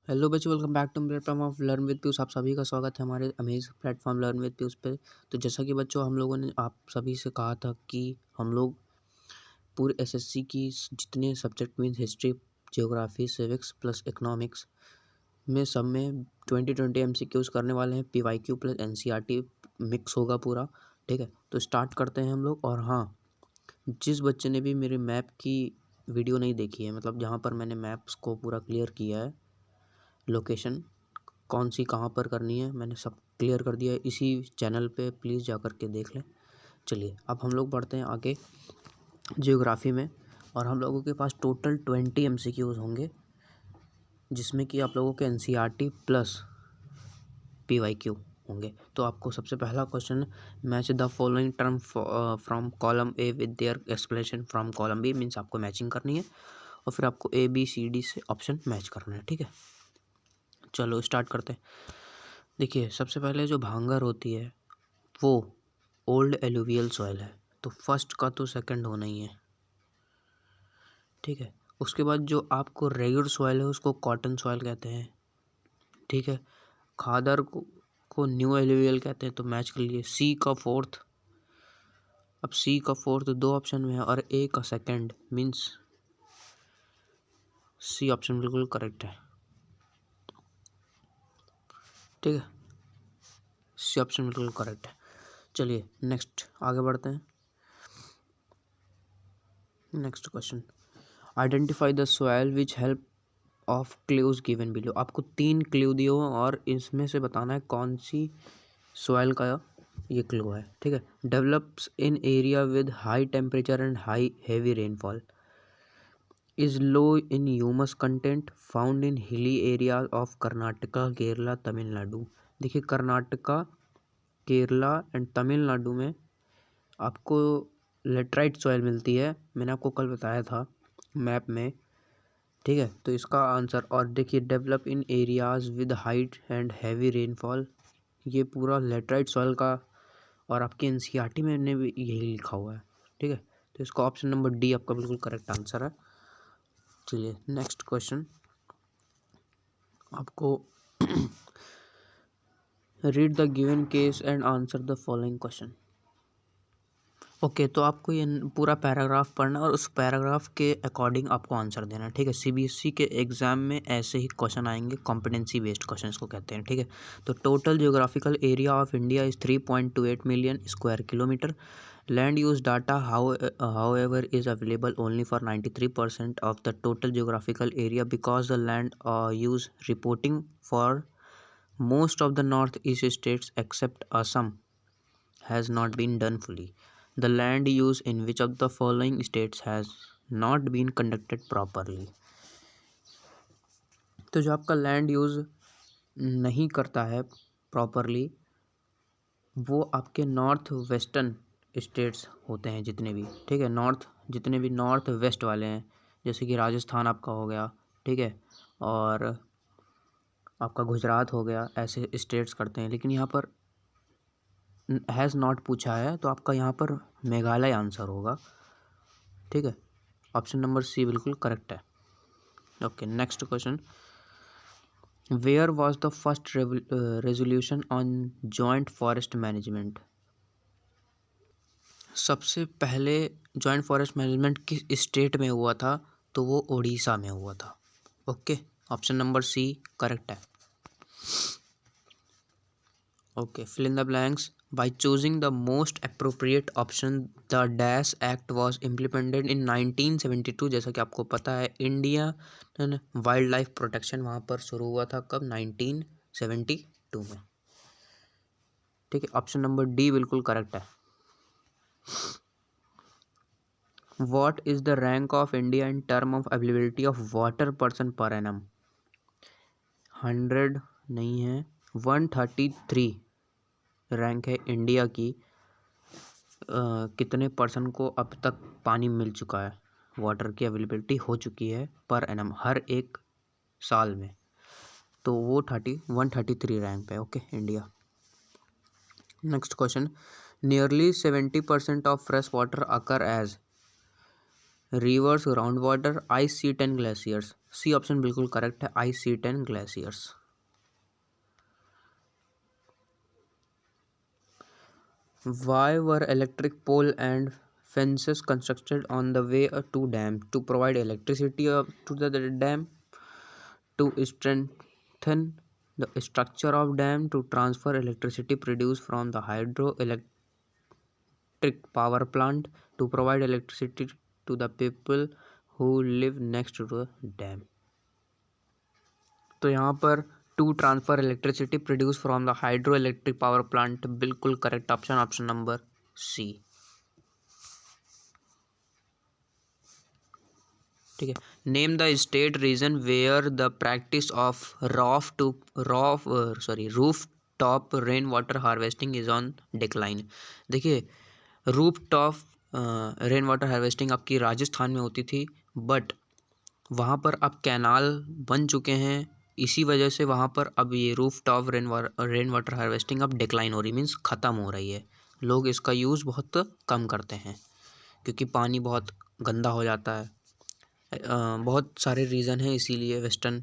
Hello बच्चों, welcome back to platform of learn with Piyush. आप सभी का स्वागत है हमारे amaze platform learn with Piyush पे। तो जैसा कि बच्चों हम लोगों ने आप सभी से कहा था कि हम लोग पूरे एसएससी की जितने subject mean history, geography, civics plus economics में सब में 2020 एमसीक्यूज करने वाले हैं। पीवाईक्यू प्लस एनसीईआरटी मिक्स होगा पूरा। ठीक है, तो स्टार्ट करते हैं हम लोग। और हाँ, जिस बच्चे ने भी मेरे मैप की वीडियो नहीं देखी है, मतलब जहाँ पर मैंने मैप्स को पूरा क्लियर किया है, लोकेशन कौन सी कहाँ पर करनी है, मैंने सब क्लियर कर दिया है इसी चैनल पे, प्लीज़ जा कर के देख लें। चलिए अब हम लोग बढ़ते हैं आगे जियोग्राफी में। और हम लोगों के पास टोटल 20 एमसीक्यूज होंगे, जिसमें कि आप लोगों के एनसीईआरटी प्लस पीवाईक्यू होंगे। तो आपको सबसे पहला question, match the following term from column A with their explanation from column B, means आपको मैचिंग करनी है और फिर आपको ए बी सी डी से ऑप्शन मैच करना है। ठीक है, चलो स्टार्ट करते हैं। देखिए सबसे पहले जो भांगर होती है वो ओल्ड एलुवियल सॉइल है, तो फर्स्ट का तो सेकंड होना ही है। ठीक है, उसके बाद जो आपको रेगुलर सॉइल है उसको कॉटन सॉइल कहते हैं। ठीक है, खादर को न्यू एलुवियल कहते हैं, तो मैच कर लिए। सी का फोर्थ, अब सी का फोर्थ दो ऑप्शन में है और ए का सेकंड, मीन्स सी ऑप्शन बिल्कुल करेक्ट है। ठीक है, सी ऑप्शन बिल्कुल करेक्ट है। चलिए नेक्स्ट आगे बढ़ते हैं। Next question, identify the soil which help of clues given below. आपको 3 क्लू दिए हो और इसमें से बताना है कौन सी सॉइल का ये क्लू है। ठीक है, develops in area with high temperature and high heavy rainfall, is low in humus content, found in hilly area of Karnataka, Kerala, Tamil Nadu. देखिए कर्नाटका, केरला एंड तमिलनाडु में आपको लेटराइट सॉइल मिलती है, मैंने आपको कल बताया था मैप में। ठीक है, तो इसका आंसर, और देखिए develop in areas with height and heavy rainfall, ये पूरा लेटराइट सॉइल का, और आपके एनसीईआरटी में ने भी यही लिखा हुआ है। ठीक है, तो इसका ऑप्शन नंबर डी आपका बिल्कुल करेक्ट आंसर है। चलिए नेक्स्ट क्वेश्चन, आपको read the given case and answer the following question. Okay, तो आपको ये पूरा पैराग्राफ पढ़ना है और उस पैराग्राफ के अकॉर्डिंग आपको आंसर देना है। ठीक है, सीबीएसई के एग्जाम में ऐसे ही क्वेश्चन आएंगे, कॉम्पिटेंसी बेस्ड क्वेश्चन को कहते हैं। ठीक है, तो total geographical area of India is 3.28 million square kilometre. Land use data however is available only for 93% of the total geographical area because the land use reporting for most of the northeast states except Assam has not been done fully. The land use in which of the following states has not been conducted properly? तो जो आपका land use नहीं करता है properly, वो आपके north western states होते हैं जितने भी। ठीक है, जितने भी नॉर्थ वेस्ट वाले हैं, जैसे कि राजस्थान आपका हो गया। ठीक है, और आपका गुजरात हो गया, ऐसे स्टेट्स करते हैं। लेकिन यहाँ पर हैज़ नॉट पूछा है, तो आपका यहाँ पर मेघालय आंसर होगा। ठीक है, ऑप्शन नंबर सी बिल्कुल करेक्ट है। Okay, next question, where was the first resolution on joint forest management. सबसे पहले जॉइंट फॉरेस्ट मैनेजमेंट किस स्टेट में हुआ था, तो वो उड़ीसा में हुआ था। Okay, option number C correct है। Okay, fill in the blanks, by choosing the most appropriate option the dash act was implemented in 1972। जैसा कि आपको पता है इंडियन वाइल्ड लाइफ प्रोटेक्शन वहाँ पर शुरू हुआ था, कब, 1972 में। ठीक है, ऑप्शन नंबर डी बिल्कुल करेक्ट है। What is the rank of India in term of availability of water person per annum? 100 नहीं है, 133 रैंक है इंडिया की। कितने पर्सन को अब तक पानी मिल चुका है, वाटर की अवेलेबिलिटी हो चुकी है पर एनम, हर एक साल में, तो वो 133 रैंक पे। Okay, India. Next question, nearly 70% of fresh water occur as rivers, ground water, ice sheet and glaciers. C option बिल्कुल करेक्ट है, ice sheet and glaciers. Why were electric pole and fences constructed on the way to dam? To provide electricity to the dam, to strengthen the structure of dam, to transfer electricity produced from the hydroelectric power plant, to provide electricity to the people who live next to the dam. तो यहाँ पर to transfer electricity produce from the hydro electric power plant, बिल्कुल correct option, option number C. ठीक है, name the state region where the practice of roof top rain water harvesting is on decline. देखिए, roof top rain water harvesting आपकी राजस्थान में होती थी, but वहाँ पर अब कैनाल बन चुके हैं, इसी वजह से वहाँ पर अब ये roof top rain water harvesting अब डिक्लाइन हो रही, मीन्स ख़त्म हो रही है। लोग इसका यूज़ बहुत कम करते हैं क्योंकि पानी बहुत गंदा हो जाता है। बहुत सारे रीज़न हैं, इसीलिए वेस्टर्न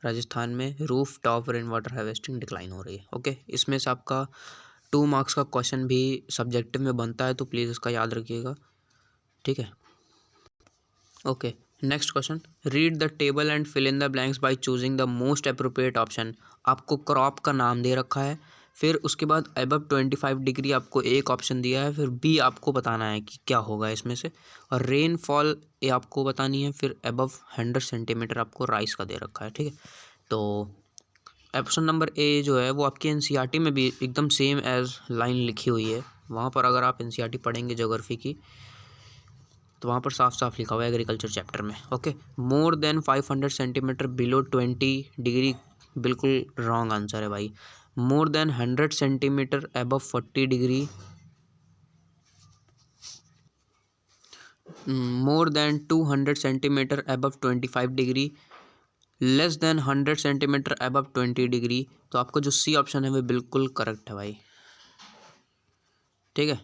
राजस्थान में roof top rain water harvesting decline हो रही है। ओके, इसमें से आपका 2 मार्क्स का क्वेश्चन भी सब्जेक्टिव में बनता है, तो प्लीज़ इसका याद रखिएगा। ठीक है, okay, next question, read the table and fill in the blanks by choosing the most appropriate option. आपको क्रॉप का नाम दे रखा है, फिर उसके बाद अबव 25 डिग्री आपको एक ऑप्शन दिया है, फिर बी आपको बताना है कि क्या होगा इसमें से, और रेनफॉल ए आपको बतानी है, फिर अबव 100 सेंटीमीटर आपको राइस का दे रखा है। ठीक है, तो ऑप्शन नंबर ए जो है वो आपकी एनसीईआरटी में भी एकदम सेम एज लाइन लिखी हुई है। वहाँ पर अगर आप एनसीईआरटी पढ़ेंगे ज्योग्राफी की, तो वहाँ पर साफ साफ लिखा हुआ है एग्रीकल्चर चैप्टर में। Okay, more than 500 centimetre below 20 degree, बिल्कुल रॉन्ग आंसर है भाई। More than 100 centimetre above 40 degree, मोर than 200 centimetre above 25 degree, less than 100 centimetre above 20 degree. तो आपका जो सी ऑप्शन है वो बिल्कुल करेक्ट है भाई। ठीक है,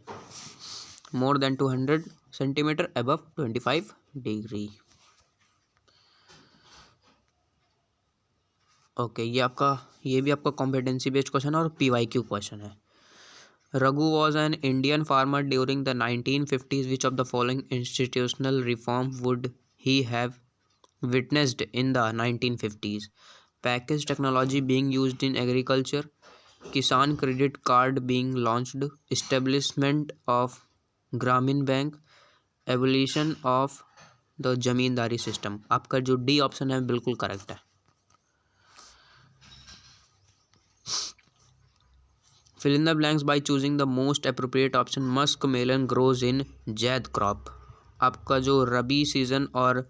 more than 200 centimetre above 25 degree. Okay, ये भी आपका कॉम्पिटेंसी बेस्ड क्वेश्चन और पीवाईक्यू क्वेश्चन है। Raghu was an Indian farmer during the 1950s, which of the following institutional reform would he have witnessed in the 1950s? Package technology being used in agriculture, Kisan credit card being launched, establishment of Gramin bank, evolution of the zamindari system. आपका जो D option है बिल्कुल correct है। Fill in the blanks by choosing the most appropriate option. Musk melon grows in Zaid crop. आपका जो रबी season और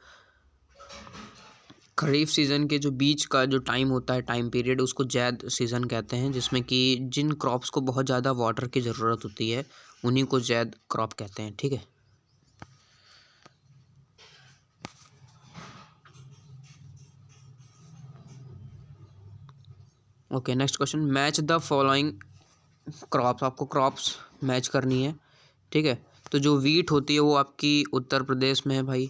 खरीफ season के जो बीच का जो टाइम होता है, टाइम पीरियड, उसको जैद सीज़न कहते हैं, जिसमें कि जिन क्रॉप्स को बहुत ज़्यादा वाटर की ज़रूरत होती है उन्हीं को जैद क्रॉप कहते हैं। ठीक है, okay, next question, match the following crops. आपको क्रॉप्स मैच करनी है। ठीक है, तो जो वीट होती है वो आपकी उत्तर प्रदेश में है भाई।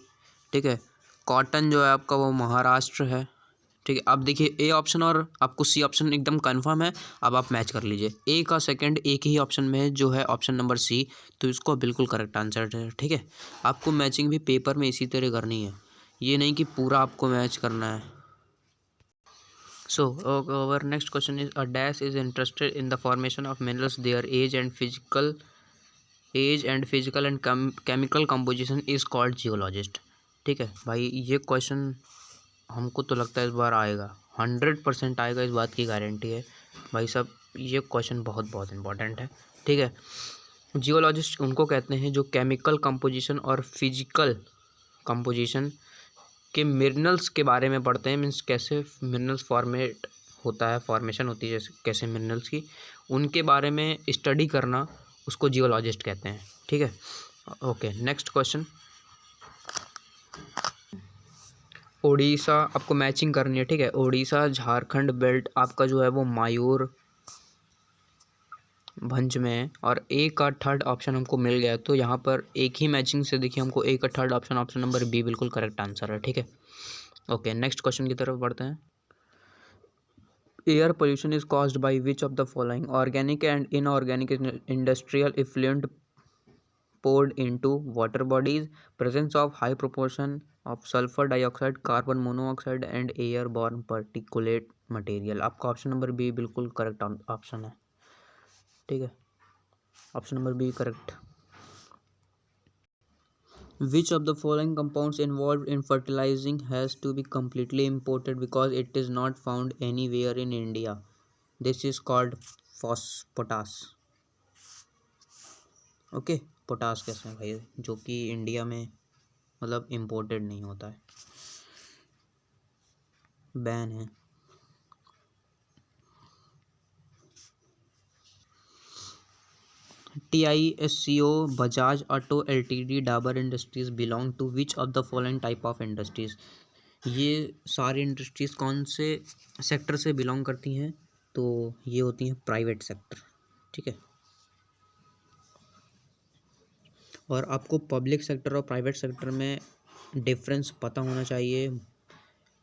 ठीक है, कॉटन जो है आपका वो महाराष्ट्र है। ठीक है, अब देखिए ए ऑप्शन और आपको सी ऑप्शन एकदम कंफर्म है, अब आप मैच कर लीजिए। ए का सेकंड एक ही ऑप्शन में है जो है ऑप्शन नंबर सी, तो इसको बिल्कुल करेक्ट आंसर है। ठीक है, आपको मैचिंग भी पेपर में इसी तरह करनी है, ये नहीं कि पूरा आपको मैच करना है। So, our next question is, a dash is interested in the formation of minerals. Their age and physical and chemical composition is called geologist. ठीक है भाई, ये क्वेश्चन हमको तो लगता है इस बार आएगा, 100% आएगा, इस बात की गारंटी है भाई साहब। ये क्वेश्चन बहुत बहुत इंपॉर्टेंट है। ठीक है, जियोलॉजिस्ट उनको कहते हैं जो केमिकल कंपोजिशन और फिजिकल कंपोजिशन के मिनरल्स के बारे में पढ़ते हैं, मीन्स कैसे मिनरल्स फॉर्मेट होता है, फॉर्मेशन होती है जैसे कैसे मिनरल्स की, उनके बारे में स्टडी करना, उसको जियोलॉजिस्ट कहते हैं। ठीक है, ओके, नेक्स्ट क्वेश्चन, ओडिशा, आपको मैचिंग करनी है। ठीक है, ओडिशा झारखंड बेल्ट आपका जो है वो भंज में है और ए का थर्ड ऑप्शन हमको मिल गया, तो यहाँ पर एक ही मैचिंग से देखिए हमको ए का third option, option number B बिल्कुल करेक्ट आंसर है। ठीक है, ओके नेक्स्ट क्वेश्चन की तरफ बढ़ते हैं। Air pollution is caused by which of the following? Organic and inorganic industrial effluent poured into water bodies, presence of high proportion of sulfur dioxide, carbon monoxide and airborne particulate material। आपका option number B बिल्कुल correct option है। ठीक है, option number B correct. Which of the following compounds involved in fertilizing has to be completely imported because it is not found anywhere in India? This is called potash। Okay, potash कैसे है भाई, जो कि India में मतलब imported नहीं होता है, बैन है। TISCO, Bajaj auto LTD, Dabur industries belong to which of the following type of industries? ये सारी इंडस्ट्रीज कौन से सेक्टर से बिलोंग करती हैं? तो ये होती हैं प्राइवेट सेक्टर। ठीक है, और आपको पब्लिक सेक्टर और प्राइवेट सेक्टर में डिफरेंस पता होना चाहिए,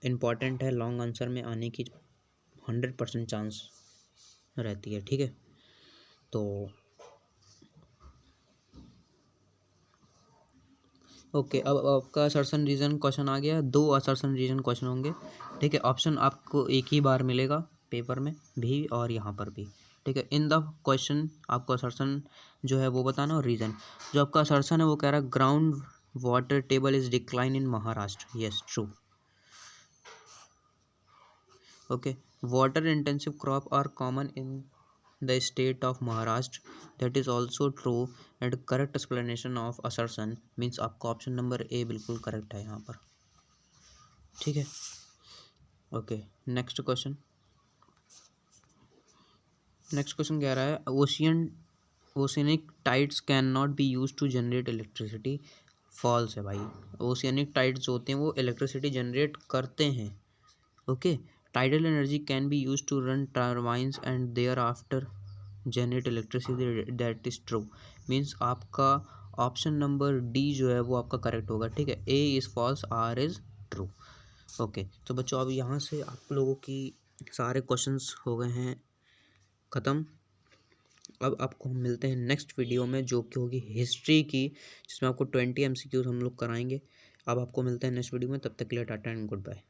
इम्पॉर्टेंट है, लॉन्ग आंसर में आने की 100% चांस रहती है। ठीक है, तो ओके, अब आपका असर्शन रीजन क्वेश्चन आ गया, 2 असर्शन रीजन क्वेश्चन होंगे। ठीक है, ऑप्शन आपको एक ही बार मिलेगा पेपर में भी और यहाँ पर भी। ठीक है, इन द क्वेश्चन आपको असर्शन जो है वो बताना और रीजन। जो आपका असर्शन है वो कह रहा है ground water table is decline in Maharashtra. Yes, true. Okay, water intensive crop are common in the state of Maharashtra, that is also true and correct explanation of assertion means आपका option number A बिल्कुल correct है यहाँ पर। ठीक है, okay next question. Next question कह रहा है oceanic tides can not be use to generate electricity. False है भाई, ओशियनिक टाइड्स जो होते हैं वो इलेक्ट्रिसिटी जनरेट करते हैं। Okay, tidal energy can be use to run turbines and thereafter generate electricity, that is true means आपका option number D जो है वो आपका करेक्ट होगा। ठीक है, A is false, R is true. Okay, तो बच्चों अब यहाँ से आप लोगों की सारे क्वेश्चंस हो गए हैं ख़त्म। अब आपको हम मिलते हैं नेक्स्ट वीडियो में जो कि होगी हिस्ट्री की, जिसमें आपको 20 MCQs हम लोग कराएंगे। अब आपको मिलते हैं नेक्स्ट वीडियो में, तब तक के लिए टाटा एंड गुड बाय।